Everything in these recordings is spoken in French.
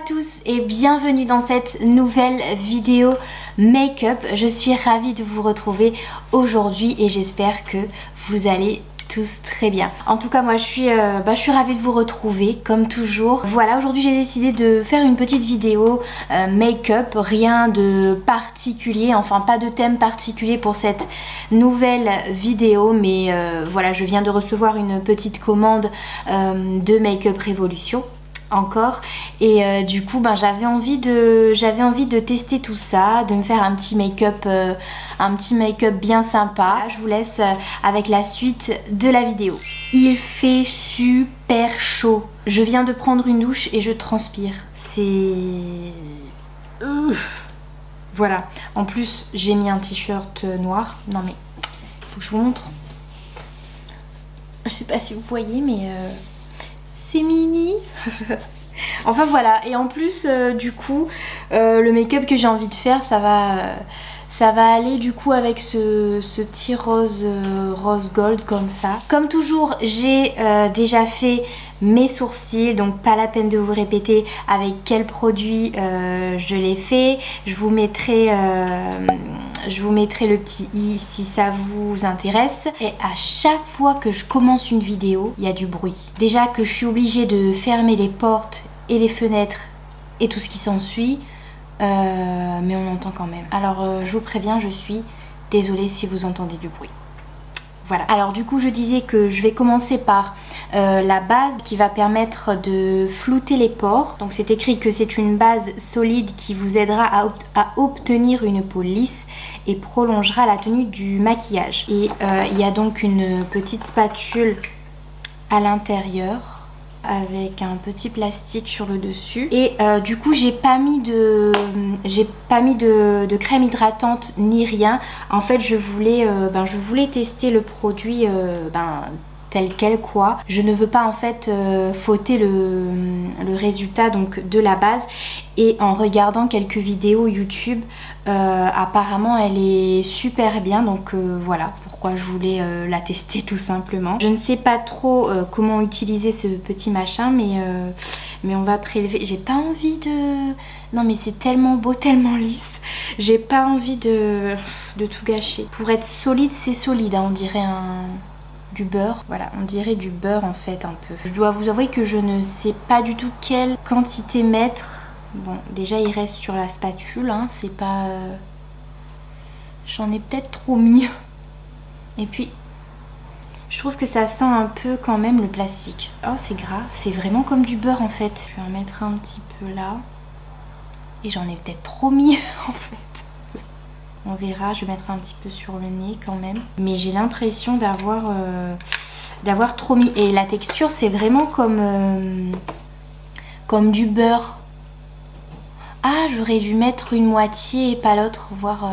tous et bienvenue dans cette nouvelle vidéo make-up. Je suis ravie de vous retrouver aujourd'hui et j'espère que vous allez tous très bien. En tout cas moi je suis ravie de vous retrouver comme toujours. Voilà, aujourd'hui j'ai décidé de faire une petite vidéo make-up, rien de particulier, enfin pas de thème particulier pour cette nouvelle vidéo, mais voilà, je viens de recevoir une petite commande de Make-up Révolution encore et du coup j'avais envie de tester tout ça, de me faire un petit make-up bien sympa. Je vous laisse avec la suite de la vidéo. Il fait super chaud, je viens de prendre une douche et je transpire, c'est voilà. En plus j'ai mis un t-shirt noir, non mais faut que je vous montre, je sais pas si vous voyez mais c'est mini. Enfin voilà, et en plus du coup le make-up que j'ai envie de faire ça va aller du coup avec ce petit rose gold comme ça. Comme toujours j'ai déjà fait mes sourcils, donc pas la peine de vous répéter avec quel produit je l'ai fait. Je vous mettrai le petit i si ça vous intéresse. Et à chaque fois que je commence une vidéo, il y a du bruit. Déjà que je suis obligée de fermer les portes et les fenêtres et tout ce qui s'ensuit, mais on entend quand même. Alors je vous préviens, je suis désolée si vous entendez du bruit. Voilà. Alors du coup je disais que je vais commencer par la base qui va permettre de flouter les pores. Donc c'est écrit que c'est une base solide qui vous aidera à obtenir une peau lisse et prolongera la tenue du maquillage. Et il y a donc une petite spatule à l'intérieur avec un petit plastique sur le dessus. Et du coup j'ai pas mis de crème hydratante ni rien. En fait je voulais tester le produit tel quel quoi. Je ne veux pas en fait fauter le résultat donc de la base. Et en regardant quelques vidéos YouTube, apparemment elle est super bien, donc voilà pourquoi je voulais la tester tout simplement. Je ne sais pas trop comment utiliser ce petit machin, mais on va prélever. J'ai pas envie de... Non mais c'est tellement beau, tellement lisse. J'ai pas envie de tout gâcher. Pour être solide, c'est solide, hein, on dirait du beurre. Voilà, on dirait du beurre en fait un peu. Je dois vous avouer que je ne sais pas du tout quelle quantité mettre. Bon, déjà il reste sur la spatule, hein, c'est pas... J'en ai peut-être trop mis. Et puis, je trouve que ça sent un peu quand même le plastique. Oh, c'est gras, c'est vraiment comme du beurre en fait. Je vais en mettre un petit peu là. Et j'en ai peut-être trop mis en fait. On verra, je vais mettre un petit peu sur le nez quand même. Mais j'ai l'impression d'avoir trop mis. Et la texture, c'est vraiment comme du beurre. Ah, j'aurais dû mettre une moitié et pas l'autre, voir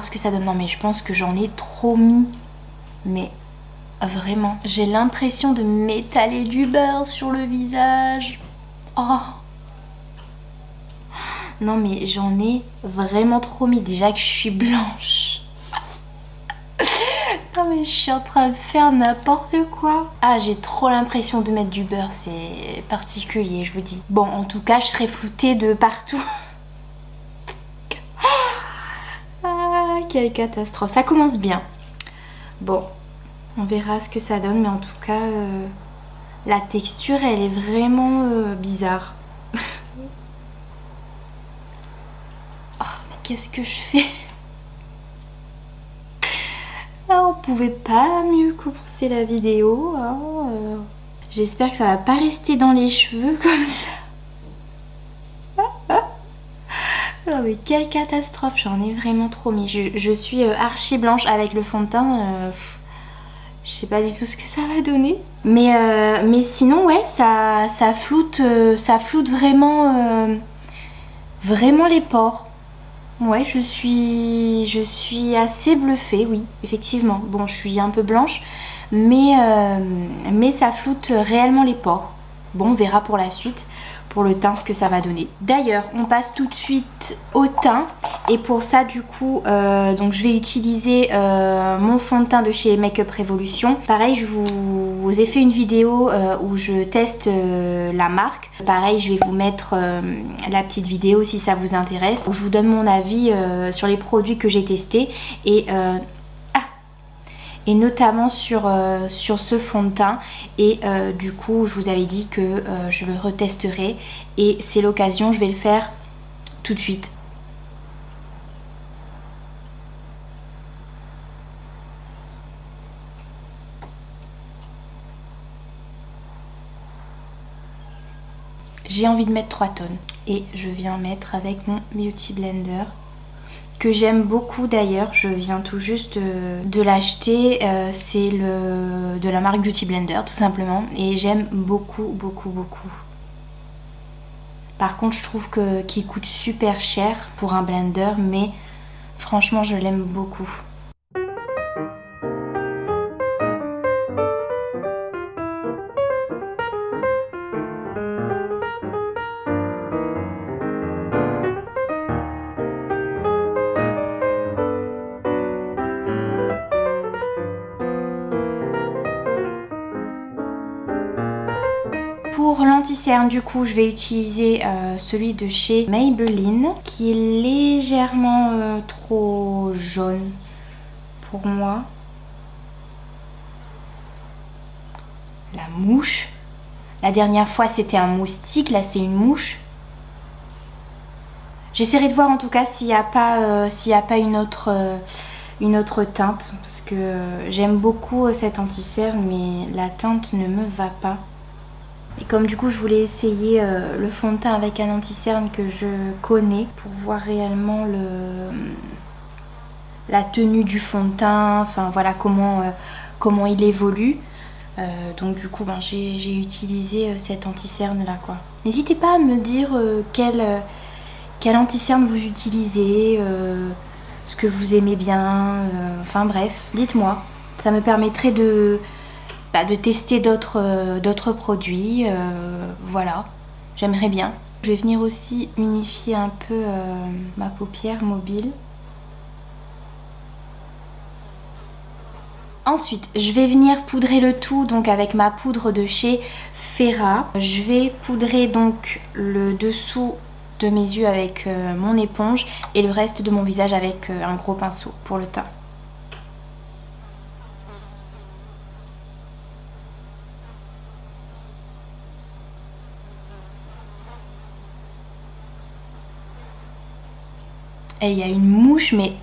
ce que ça donne. Non mais je pense que j'en ai trop mis. Mais vraiment, j'ai l'impression de m'étaler du beurre sur le visage. Oh non mais j'en ai vraiment trop mis, déjà que je suis blanche. Non mais je suis en train de faire n'importe quoi. Ah, j'ai trop l'impression de mettre du beurre, c'est particulier, je vous dis. Bon, en tout cas, je serai floutée de partout. Ah, quelle catastrophe. Ça commence bien. Bon, on verra ce que ça donne, mais en tout cas, la texture, elle est vraiment bizarre. Oh, mais qu'est-ce que je fais? On pouvait pas mieux commencer la vidéo, hein. J'espère que ça va pas rester dans les cheveux comme ça. Oh mais quelle catastrophe, j'en ai vraiment trop mis. Je suis archi blanche avec le fond de teint. Je sais pas du tout ce que ça va donner. Mais sinon ouais, ça floute vraiment, vraiment les pores. Ouais, je suis assez bluffée, oui, effectivement. Bon, je suis un peu blanche, mais ça floute réellement les pores. Bon, on verra pour la suite, pour le teint, ce que ça va donner. D'ailleurs, on passe tout de suite au teint. Et pour ça, du coup, donc je vais utiliser mon fond de teint de chez Make-up Révolution. Pareil, je vous vous ai fait une vidéo où je teste la marque. Pareil, je vais vous mettre la petite vidéo si ça vous intéresse, où je vous donne mon avis sur les produits que j'ai testés et notamment sur ce fond de teint. Et du coup, je vous avais dit que je le retesterai et c'est l'occasion, je vais le faire tout de suite. J'ai envie de mettre 3 tonnes et je viens mettre avec mon Beauty Blender que j'aime beaucoup d'ailleurs. Je viens tout juste de l'acheter, c'est de la marque Beauty Blender tout simplement et j'aime beaucoup beaucoup beaucoup. Par contre je trouve qu'il coûte super cher pour un blender, mais franchement je l'aime beaucoup. Pour l'anti-cerne, du coup, je vais utiliser celui de chez Maybelline qui est légèrement trop jaune pour moi. La mouche. La dernière fois, c'était un moustique. Là, c'est une mouche. J'essaierai de voir en tout cas s'il n'y a pas une autre teinte. Parce que j'aime beaucoup cet anti-cerne, mais la teinte ne me va pas. Et comme du coup je voulais essayer le fond de teint avec un anti-cerne que je connais pour voir réellement la tenue du fond de teint, enfin voilà comment il évolue. Donc du coup j'ai utilisé cet anti-cerne là quoi. N'hésitez pas à me dire quel anti-cerne vous utilisez, ce que vous aimez bien, enfin bref, dites-moi. Ça me permettrait de tester d'autres produits, voilà, j'aimerais bien. Je vais venir aussi unifier un peu ma paupière mobile. Ensuite, je vais venir poudrer le tout donc avec ma poudre de chez Ferra. Je vais poudrer donc le dessous de mes yeux avec mon éponge et le reste de mon visage avec un gros pinceau pour le teint. Et il y a une mouche, mais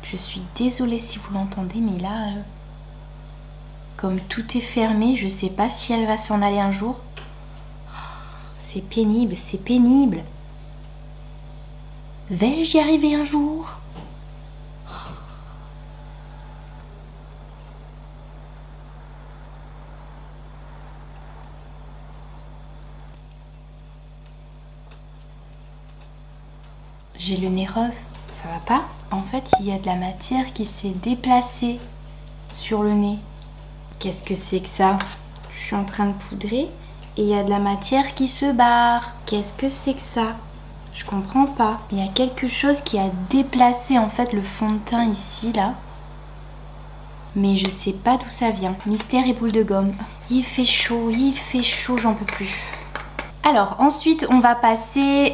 je suis désolée si vous l'entendez, mais là, comme tout est fermé, je sais pas si elle va s'en aller un jour. Oh, c'est pénible, c'est pénible. Vais-je y arriver un jour? J'ai le nez rose, ça va pas? En fait, il y a de la matière qui s'est déplacée sur le nez. Qu'est-ce que c'est que ça? Je suis en train de poudrer et il y a de la matière qui se barre. Qu'est-ce que c'est que ça? Je comprends pas. Il y a quelque chose qui a déplacé en fait le fond de teint ici, là. Mais je sais pas d'où ça vient. Mystère et boule de gomme. Il fait chaud, j'en peux plus. Alors ensuite on va passer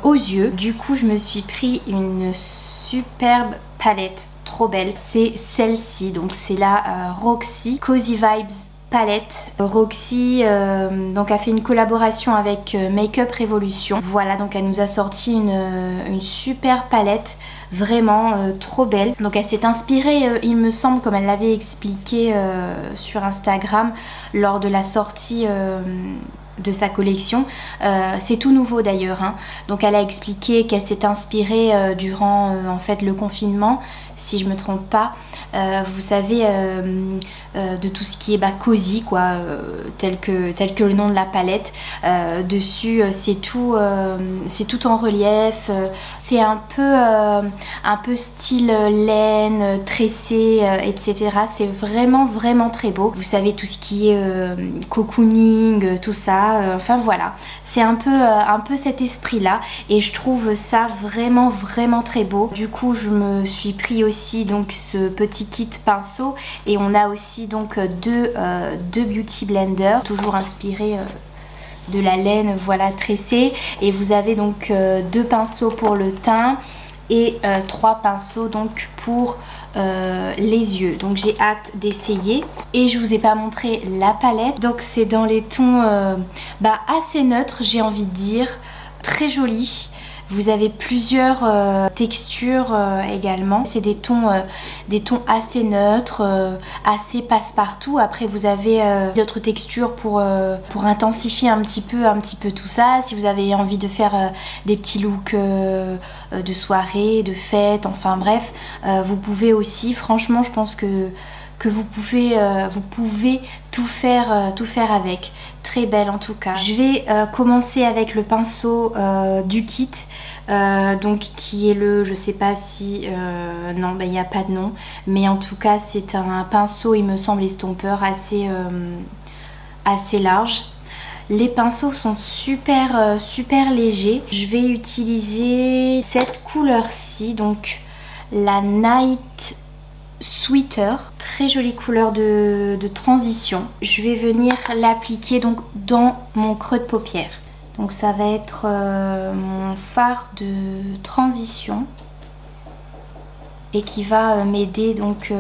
aux yeux. Du coup je me suis pris une superbe palette, trop belle. C'est celle-ci, donc c'est la Roxy Cozy Vibes palette. Roxy donc a fait une collaboration avec Makeup Revolution. Voilà, donc elle nous a sorti une super palette, vraiment trop belle. Donc elle s'est inspirée, il me semble, comme elle l'avait expliqué sur Instagram lors de la sortie de sa collection. C'est tout nouveau d'ailleurs, hein. Donc elle a expliqué qu'elle s'est inspirée durant en fait le confinement, si je me trompe pas, vous savez, de tout ce qui est cosy quoi, tel que le nom de la palette. Dessus c'est tout en relief, c'est un peu style laine tressée, etc. C'est vraiment très beau. Vous savez, tout ce qui est cocooning, tout ça, enfin voilà, c'est un peu cet esprit là et je trouve ça vraiment très beau. Du coup je me suis pris aussi donc ce petit petit kit pinceau et on a aussi donc deux beauty blenders, toujours inspirés de la laine voilà tressée, et vous avez donc 2 pinceaux pour le teint et 3 pinceaux donc pour les yeux. Donc j'ai hâte d'essayer. Et je vous ai pas montré la palette, donc c'est dans les tons assez neutres, j'ai envie de dire, très joli. Vous avez plusieurs textures également. C'est des tons assez neutres, assez passe-partout. Après vous avez d'autres textures pour intensifier un petit peu tout ça. Si vous avez envie de faire des petits looks de soirée, de fête, enfin bref, vous pouvez aussi. Franchement, je pense que vous pouvez tout faire avec. Très belle en tout cas. Je vais commencer avec le pinceau du kit, donc qui est le, je sais pas si, non, il n'y a pas de nom, mais en tout cas c'est un pinceau, il me semble, estompeur assez large. Les pinceaux sont super légers. Je vais utiliser cette couleur-ci, donc la Night Sweater, très jolie couleur de transition. Je vais venir l'appliquer donc dans mon creux de paupière. Donc ça va être mon fard de transition et qui va m'aider donc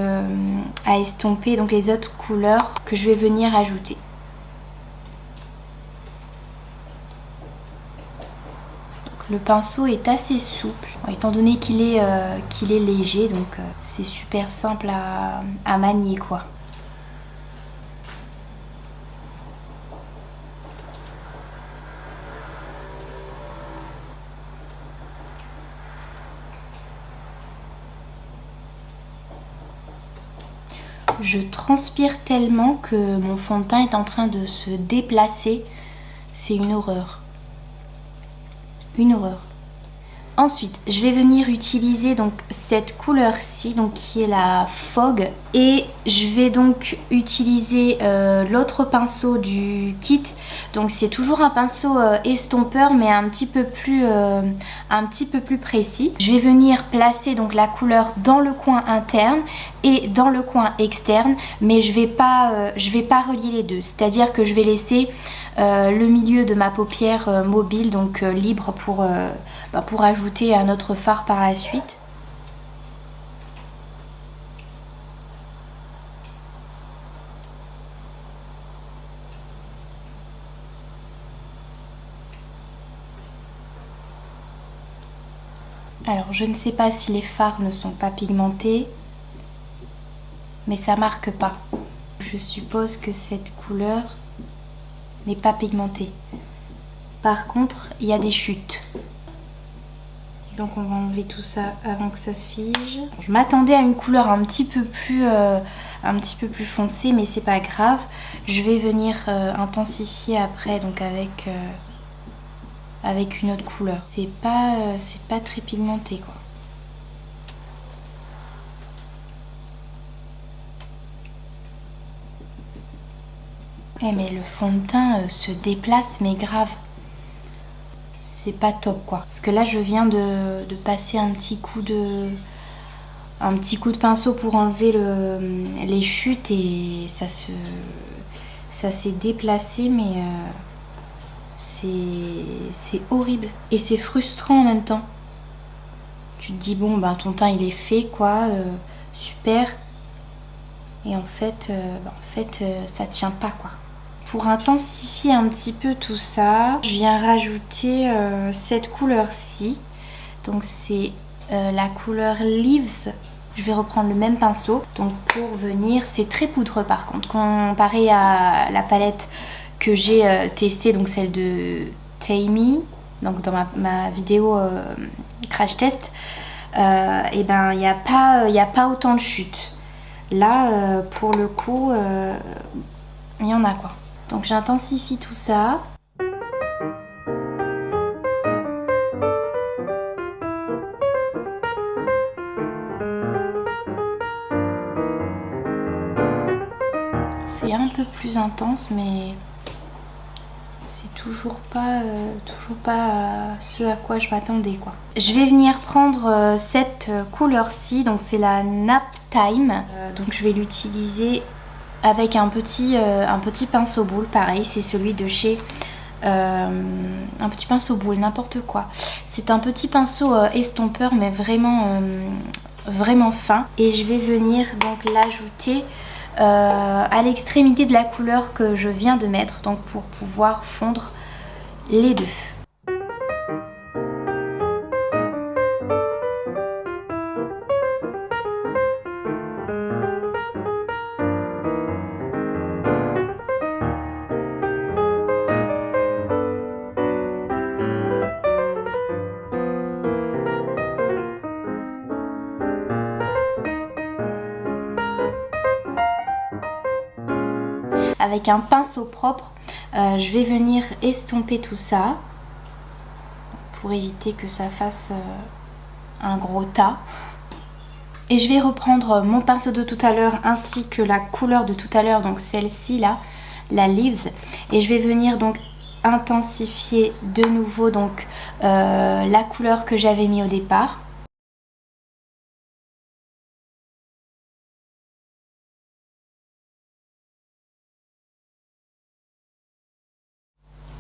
à estomper donc les autres couleurs que je vais venir ajouter. Le pinceau est assez souple, étant donné qu'il est léger, donc c'est super simple à manier quoi. Je transpire tellement que mon fond de teint est en train de se déplacer, c'est une horreur. Une horreur. Ensuite, je vais venir utiliser donc cette couleur-ci, donc qui est la Fog, et je vais donc utiliser l'autre pinceau du kit. Donc c'est toujours un pinceau estompeur, mais un petit peu plus précis. Je vais venir placer donc la couleur dans le coin interne et dans le coin externe, mais je vais pas relier les deux. C'est-à-dire que je vais laisser le milieu de ma paupière mobile, donc libre pour ajouter un autre fard par la suite. Alors je ne sais pas si les fards ne sont pas pigmentés, mais ça marque pas. Je suppose que cette couleur n'est pas pigmentée. Par contre, il y a des chutes. Donc on va enlever tout ça avant que ça se fige. Je m'attendais à une couleur un petit peu plus foncée, mais c'est pas grave. Je vais venir intensifier après, donc avec une autre couleur. C'est pas très pigmenté quoi. Eh mais le fond de teint se déplace, mais grave. C'est pas top quoi. Parce que là je viens de passer un petit coup de pinceau pour enlever les chutes et ça s'est déplacé, mais c'est horrible. Et c'est frustrant en même temps. Tu te dis bon ben ton teint il est fait quoi, super. Et en fait ça tient pas quoi. Pour intensifier un petit peu tout ça, je viens rajouter cette couleur-ci. Donc c'est la couleur Leaves. Je vais reprendre le même pinceau. Donc pour venir, c'est très poudreux par contre, comparé à la palette que j'ai testée, donc celle de Tammy, donc dans ma vidéo crash test. Et ben il n'y a pas autant de chutes. Là, pour le coup, il y en a quoi. Donc j'intensifie tout ça. C'est un peu plus intense, mais c'est toujours pas ce à quoi je m'attendais quoi. Je vais venir prendre cette couleur-ci, donc c'est la Nap Time. Donc je vais l'utiliser avec un petit pinceau boule, pareil, c'est celui de chez... un petit pinceau boule, n'importe quoi. C'est un petit pinceau estompeur, mais vraiment, vraiment fin. Et je vais venir donc l'ajouter à l'extrémité de la couleur que je viens de mettre, donc pour pouvoir fondre les deux. Avec un pinceau propre, je vais venir estomper tout ça pour éviter que ça fasse un gros tas. Et je vais reprendre mon pinceau de tout à l'heure ainsi que la couleur de tout à l'heure, donc celle-ci là, la Leaves. Et je vais venir donc intensifier de nouveau donc la couleur que j'avais mis au départ.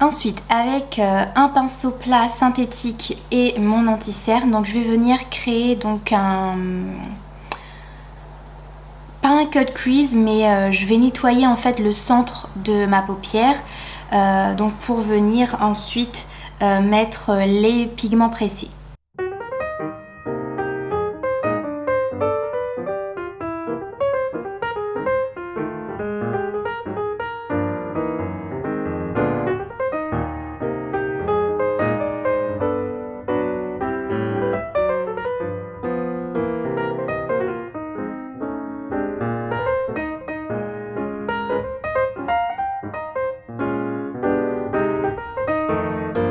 Ensuite, avec un pinceau plat synthétique et mon anti-cerne, donc je vais venir créer donc pas un cut crease, mais je vais nettoyer en fait le centre de ma paupière, donc pour venir ensuite mettre les pigments pressés.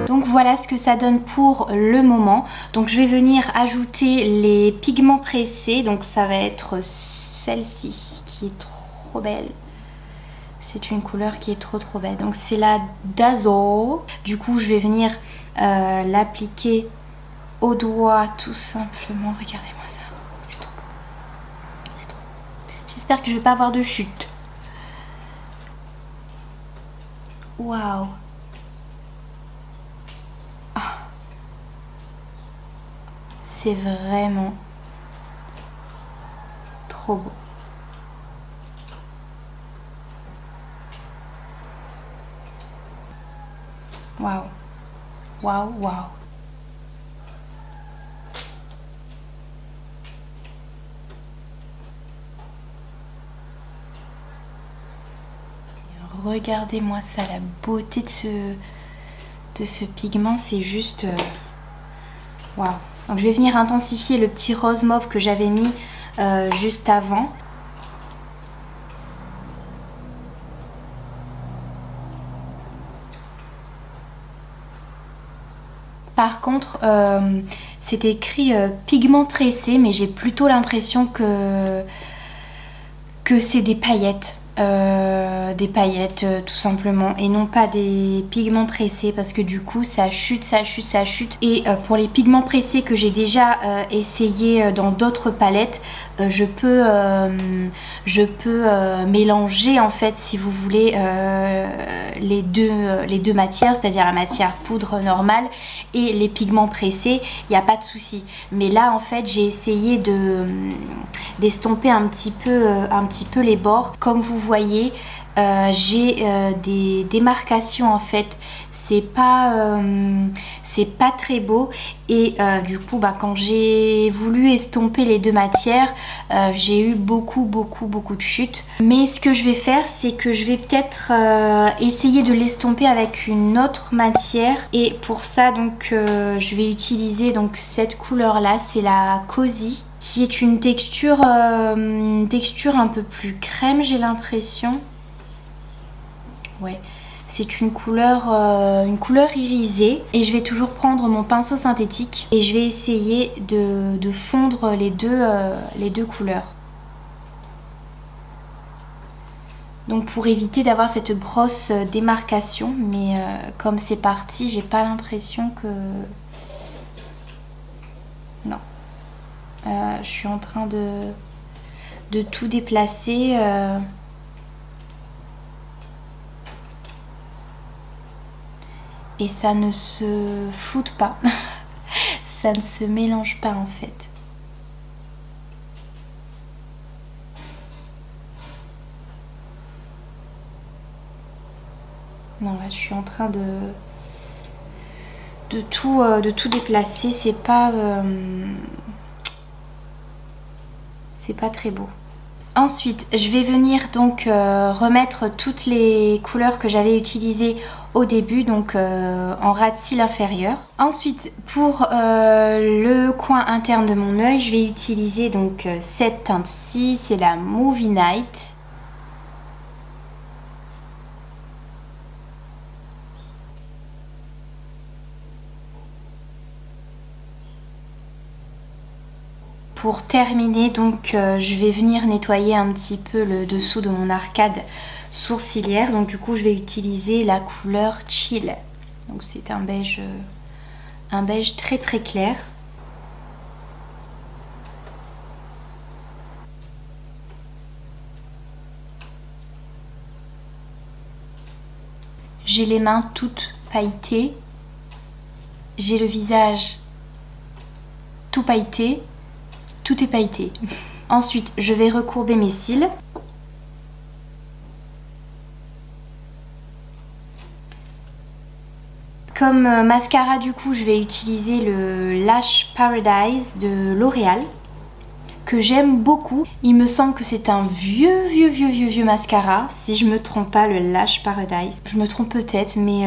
Donc voilà ce que ça donne pour le moment. Donc je vais venir ajouter les pigments pressés. Donc ça va être celle-ci qui est trop belle. C'est une couleur qui est trop belle. Donc c'est la Dazzle. Du coup je vais venir l'appliquer au doigt tout simplement. Regardez-moi ça. C'est trop beau. C'est trop beau. J'espère que je vais pas avoir de chute. Waouh. C'est vraiment trop beau. Waouh. Waouh, waouh. Regardez-moi ça, la beauté de ce pigment, c'est juste... waouh. Donc je vais venir intensifier le petit rose mauve que j'avais mis juste avant. Par contre, c'est écrit pigment tressé, mais j'ai plutôt l'impression que c'est des paillettes. Tout simplement, et non pas des pigments pressés, parce que du coup ça chute. Et pour les pigments pressés que j'ai déjà essayé dans d'autres palettes, je peux mélanger en fait, si vous voulez, les deux matières, c'est-à-dire la matière poudre normale et les pigments pressés, il n'y a pas de souci. Mais là en fait j'ai essayé d'estomper un petit peu les bords. Comme vous voyez, j'ai des démarcations en fait, c'est pas très beau, et du coup quand j'ai voulu estomper les deux matières, j'ai eu beaucoup de chutes. Mais ce que je vais faire, c'est que je vais peut-être essayer de l'estomper avec une autre matière, et pour ça donc je vais utiliser donc cette couleur là, c'est la Cozy, qui est une texture un peu plus crème, j'ai l'impression. Ouais, c'est une couleur irisée, et je vais toujours prendre mon pinceau synthétique et je vais essayer de fondre les deux couleurs. Donc pour éviter d'avoir cette grosse démarcation, mais comme c'est parti, j'ai pas l'impression que... Non. Je suis en train de tout déplacer. Et ça ne se floute pas. Ça ne se mélange pas en fait. Non, là je suis en train de tout déplacer. C'est pas très beau. Ensuite, je vais venir donc remettre toutes les couleurs que j'avais utilisées au début, donc en ras de cils inférieur. Ensuite, pour le coin interne de mon œil, je vais utiliser donc cette teinte-ci, c'est la Movie Night. Pour terminer, donc je vais venir nettoyer un petit peu le dessous de mon arcade sourcilière. Donc du coup, je vais utiliser la couleur Chill. Donc c'est un beige très très clair. J'ai les mains toutes pailletées. J'ai le visage tout pailleté. Tout est pailleté. Ensuite, je vais recourber mes cils. Comme mascara, du coup, je vais utiliser le Lash Paradise de L'Oréal, que j'aime beaucoup. Il me semble que c'est un vieux mascara, si je me trompe pas, le Lash Paradise. Je me trompe peut-être, mais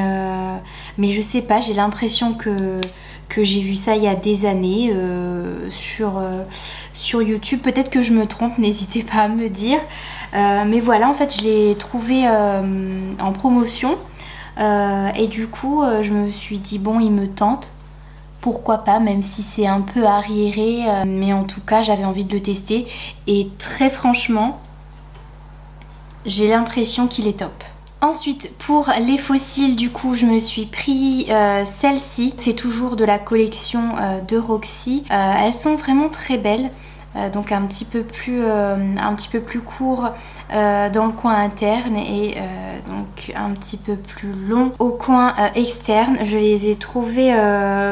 je sais pas, j'ai l'impression que j'ai vu ça il y a des années sur YouTube. Peut-être que je me trompe, n'hésitez pas à me dire. Mais voilà, en fait, je l'ai trouvé en promotion. Et du coup, je me suis dit, bon, il me tente. Pourquoi pas, même si c'est un peu arriéré. Mais en tout cas, j'avais envie de le tester. Et très franchement, j'ai l'impression qu'il est top. Ensuite, pour les faux cils, du coup, je me suis pris celle-ci. C'est toujours de la collection de Roxy. Elles sont vraiment très belles. Donc un petit peu plus court dans le coin interne et donc un petit peu plus long au coin externe. Je les ai trouvées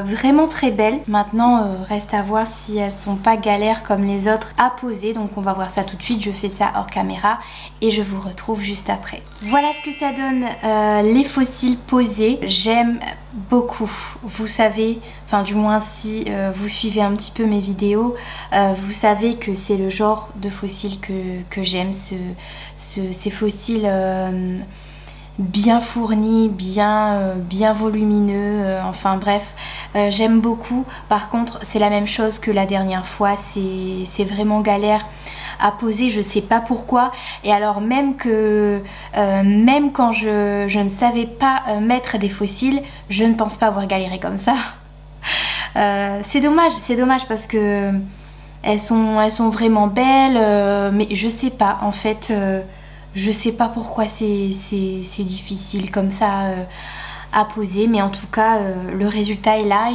vraiment très belles. Maintenant reste à voir si elles sont pas galères comme les autres à poser. Donc on va voir ça tout de suite. Je fais ça hors caméra et je vous retrouve juste après. Voilà ce que ça donne les faux cils posés. J'aime beaucoup. Vous savez, enfin du moins si vous suivez un petit peu mes vidéos, vous savez que c'est le genre de faux cils que j'aime, ces faux cils bien fournis, bien volumineux, enfin bref, j'aime beaucoup. Par contre, c'est la même chose que la dernière fois, c'est vraiment galère à poser, je sais pas pourquoi. Et alors même quand je ne savais pas mettre des faux cils, je ne pense pas avoir galéré comme ça. C'est dommage parce que elles sont vraiment belles, mais je sais pas en fait, je sais pas pourquoi c'est difficile comme ça à poser, mais en tout cas le résultat est là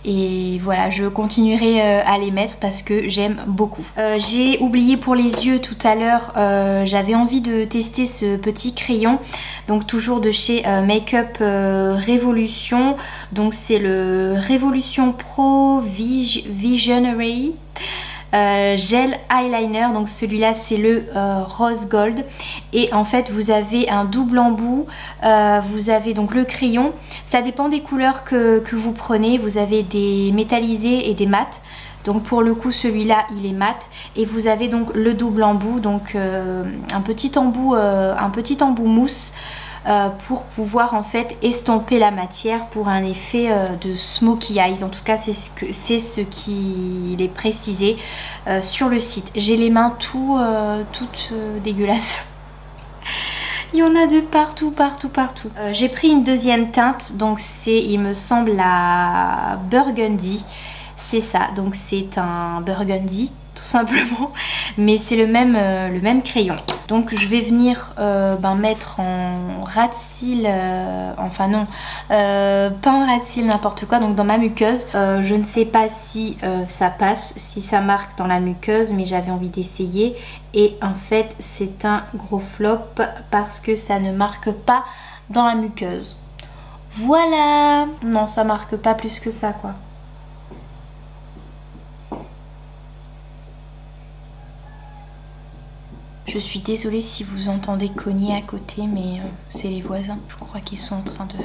et voilà, je continuerai à les mettre parce que j'aime beaucoup. J'ai oublié pour les yeux tout à l'heure, j'avais envie de tester ce petit crayon, donc toujours de chez Makeup Revolution, donc c'est le Revolution Pro Visionary gel eyeliner. Donc celui-là c'est le rose gold et en fait vous avez un double embout, vous avez donc le crayon, ça dépend des couleurs que vous prenez, vous avez des métallisés et des mats. Donc pour le coup celui-là il est mat et vous avez donc le double embout, donc un petit embout mousse pour pouvoir en fait estomper la matière pour un effet de smoky eyes. En tout cas c'est ce qui est précisé sur le site. J'ai les mains toutes dégueulasses. Il y en a de partout. J'ai pris une deuxième teinte, donc c'est il me semble la Burgundy. c'est ça, donc c'est un burgundy tout simplement, mais c'est le même crayon. Donc je vais venir mettre en ras de cils, enfin non, pas en ras de cils n'importe quoi, donc dans ma muqueuse. Je ne sais pas si ça passe, si ça marque dans la muqueuse, mais j'avais envie d'essayer. Et en fait c'est un gros flop parce que ça ne marque pas dans la muqueuse. Voilà, non ça marque pas plus que ça quoi. Je suis désolée si vous entendez cogner à côté, mais c'est les voisins. Je crois qu'ils sont en train de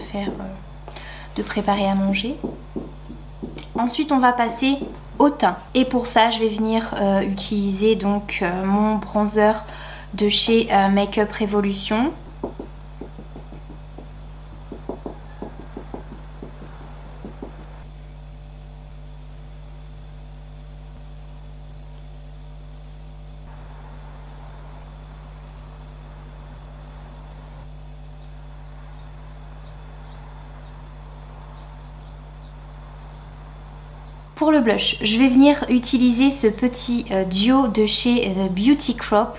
de préparer à manger. Ensuite, on va passer au teint. Et pour ça, je vais venir utiliser donc mon bronzer de chez Make Up Revolution. Pour le blush, je vais venir utiliser ce petit duo de chez The Beauty Crop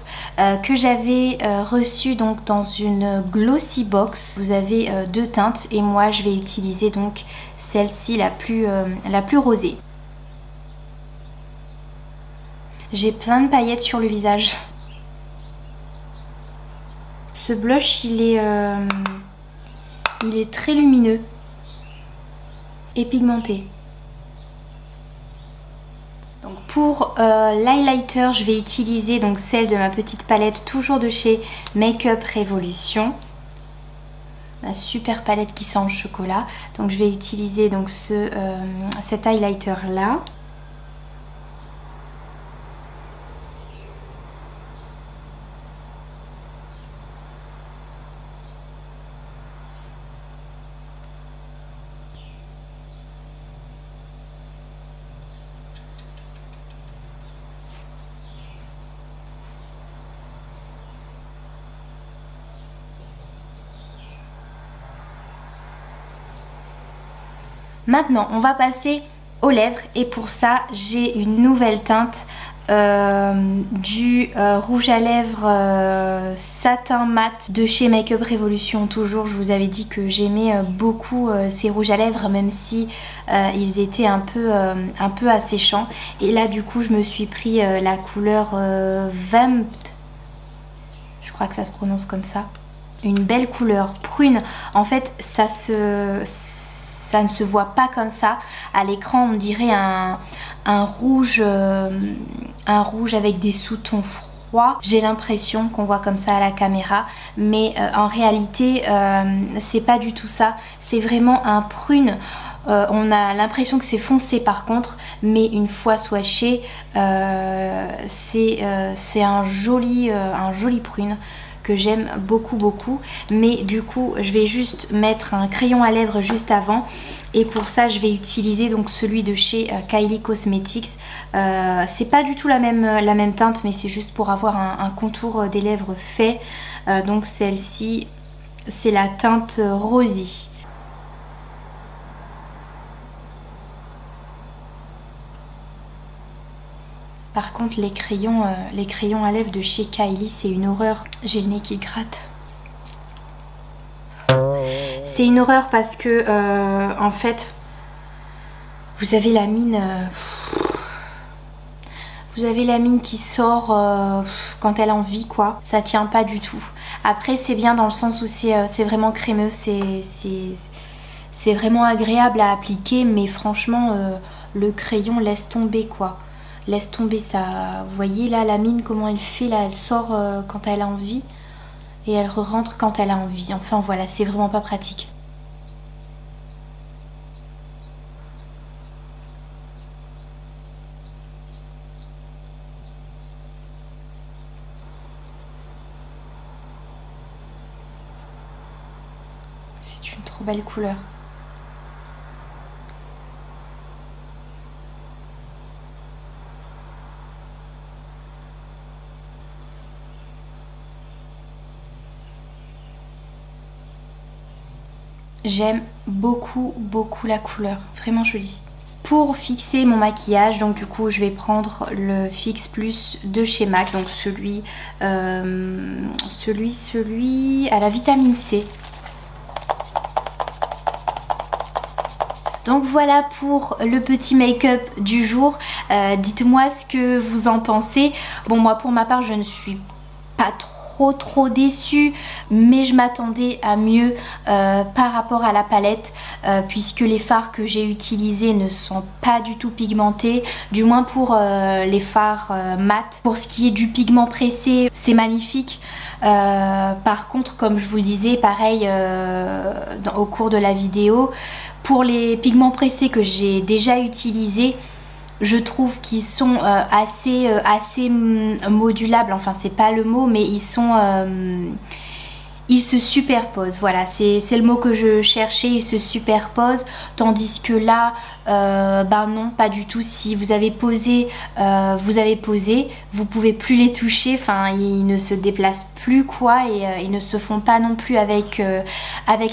que j'avais reçu donc dans une glossy box. Vous avez deux teintes et moi je vais utiliser donc celle-ci la plus rosée. J'ai plein de paillettes sur le visage. Ce blush il est très lumineux et pigmenté. Donc pour l'highlighter, je vais utiliser donc celle de ma petite palette, toujours de chez Make Up Revolution. Ma super palette qui sent le chocolat. Donc je vais utiliser donc cet highlighter là. Maintenant, on va passer aux lèvres et pour ça, j'ai une nouvelle teinte du rouge à lèvres satin mat de chez Make Up Revolution. Toujours, je vous avais dit que j'aimais beaucoup ces rouges à lèvres, même si ils étaient un peu asséchants. Et là, du coup, je me suis pris la couleur Vamped. Je crois que ça se prononce comme ça. Une belle couleur prune. En fait, ça ne se voit pas comme ça. À l'écran, on dirait un rouge avec des sous-tons froids. J'ai l'impression qu'on voit comme ça à la caméra, mais en réalité, c'est pas du tout ça. C'est vraiment un prune. On a l'impression que c'est foncé par contre, mais une fois swatché, c'est un joli prune que j'aime beaucoup, mais du coup je vais juste mettre un crayon à lèvres juste avant et pour ça je vais utiliser donc celui de chez Kylie Cosmetics. C'est pas du tout la même teinte, mais c'est juste pour avoir un contour des lèvres fait. Donc celle-ci c'est la teinte Rosy. Par contre les crayons à lèvres de chez Kylie, c'est une horreur. J'ai le nez qui gratte. C'est une horreur parce que en fait vous avez la mine qui sort quand elle a envie quoi. Ça tient pas du tout. Après c'est bien dans le sens où c'est vraiment crémeux, c'est vraiment agréable à appliquer, mais franchement le crayon laisse tomber quoi. Laisse tomber ça. Vous voyez là la mine comment elle fait là, elle sort quand elle a envie et elle rentre quand elle a envie. Enfin voilà, c'est vraiment pas pratique. C'est une trop belle couleur. J'aime beaucoup la couleur, vraiment jolie. pour fixer mon maquillage. Donc du coup je vais prendre le Fix Plus de chez MAC, donc celui à la vitamine C. Donc voilà pour le petit make-up du jour. Dites-moi ce que vous en pensez. Bon, moi pour ma part je ne suis pas trop déçue, mais je m'attendais à mieux par rapport à la palette, puisque les fards que j'ai utilisés ne sont pas du tout pigmentés, du moins pour les fards mat. Pour ce qui est du pigment pressé, c'est magnifique. Par contre, comme je vous le disais, pareil au cours de la vidéo, pour les pigments pressés que j'ai déjà utilisés, je trouve qu'ils sont assez modulables, enfin c'est pas le mot, mais ils se superposent, voilà, c'est le mot que je cherchais, ils se superposent, tandis que là, ben non, pas du tout. Si vous avez posé, vous pouvez plus les toucher, enfin ils ne se déplacent plus quoi, et ils ne se font pas non plus avec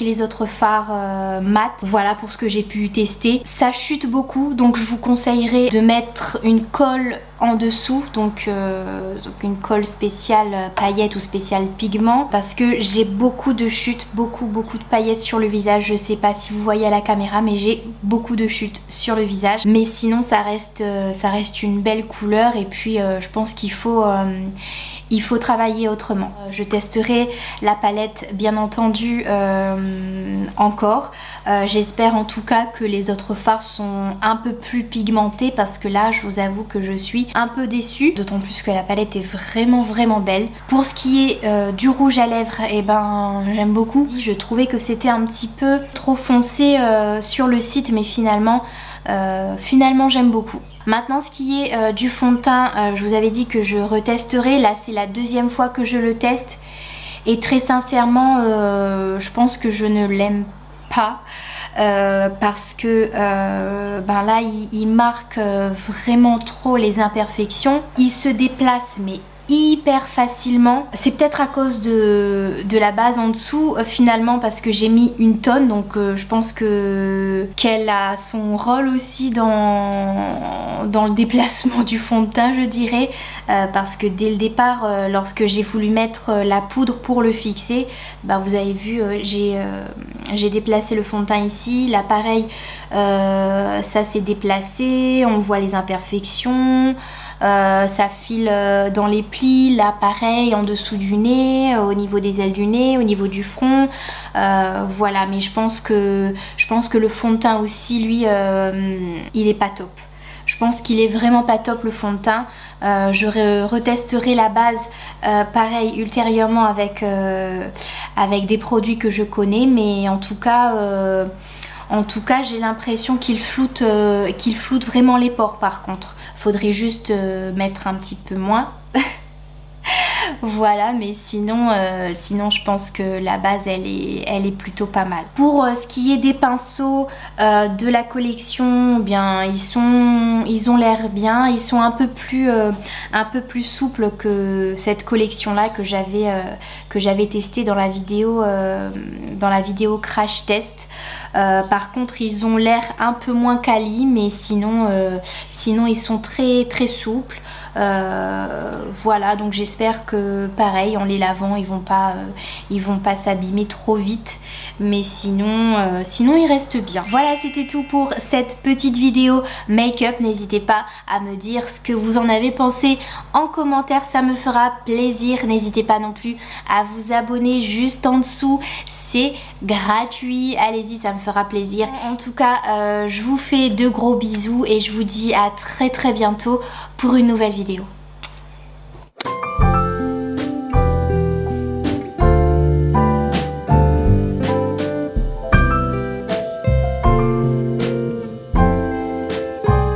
les autres fards mat. Voilà pour ce que j'ai pu tester. Ça chute beaucoup, donc je vous conseillerais de mettre une colle en dessous, donc une colle spéciale paillettes ou spéciale pigment, parce que j'ai beaucoup de chutes, beaucoup de paillettes sur le visage. Je sais pas si vous voyez à la caméra, mais j'ai beaucoup de chutes sur le visage, mais sinon ça reste une belle couleur. Et puis je pense qu'il faut travailler autrement. Je testerai la palette bien entendu encore. J'espère en tout cas que les autres fards sont un peu plus pigmentés, parce que là je vous avoue que je suis un peu déçue, d'autant plus que la palette est vraiment belle. Pour ce qui est du rouge à lèvres, et ben j'aime beaucoup. Je trouvais que c'était un petit peu trop foncé sur le site, mais finalement j'aime beaucoup. Maintenant, ce qui est du fond de teint, je vous avais dit que je retesterai. Là c'est la deuxième fois que je le teste, et très sincèrement je pense que je ne l'aime pas, parce que ben là il marque vraiment trop les imperfections. Il se déplace mais hyper facilement. C'est peut-être à cause de la base en dessous finalement, parce que j'ai mis une tonne, donc je pense qu'elle a son rôle aussi dans le déplacement du fond de teint, je dirais, parce que dès le départ, lorsque j'ai voulu mettre la poudre pour le fixer, bah vous avez vu, j'ai déplacé le fond de teint ici. Là pareil, ça s'est déplacé, on voit les imperfections. Ça file dans les plis, là pareil, en dessous du nez, au niveau des ailes du nez, au niveau du front, voilà. Mais je pense que le fond de teint aussi, lui, il est pas top. Je pense qu'il est vraiment pas top, le fond de teint. Je retesterai la base pareil ultérieurement avec des produits que je connais, mais en tout cas j'ai l'impression qu'il floute vraiment les pores. Par contre, faudrait juste mettre un petit peu moins. Voilà, mais sinon je pense que la base elle est plutôt pas mal. Pour ce qui est des pinceaux de la collection, eh bien ils ont l'air bien, ils sont un peu plus souples que cette collection là que j'avais testé dans la vidéo crash test. Par contre ils ont l'air un peu moins quali, mais sinon ils sont très souples. Voilà, donc j'espère que pareil en les lavant ils vont pas s'abîmer trop vite, mais sinon ils restent bien. Voilà, c'était tout pour cette petite vidéo make-up. N'hésitez pas à me dire ce que vous en avez pensé en commentaire, ça me fera plaisir. N'hésitez pas non plus à vous abonner juste en dessous, c'est gratuit, allez-y, ça me fera plaisir. En tout cas je vous fais de gros bisous et je vous dis à très bientôt pour une nouvelle vidéo.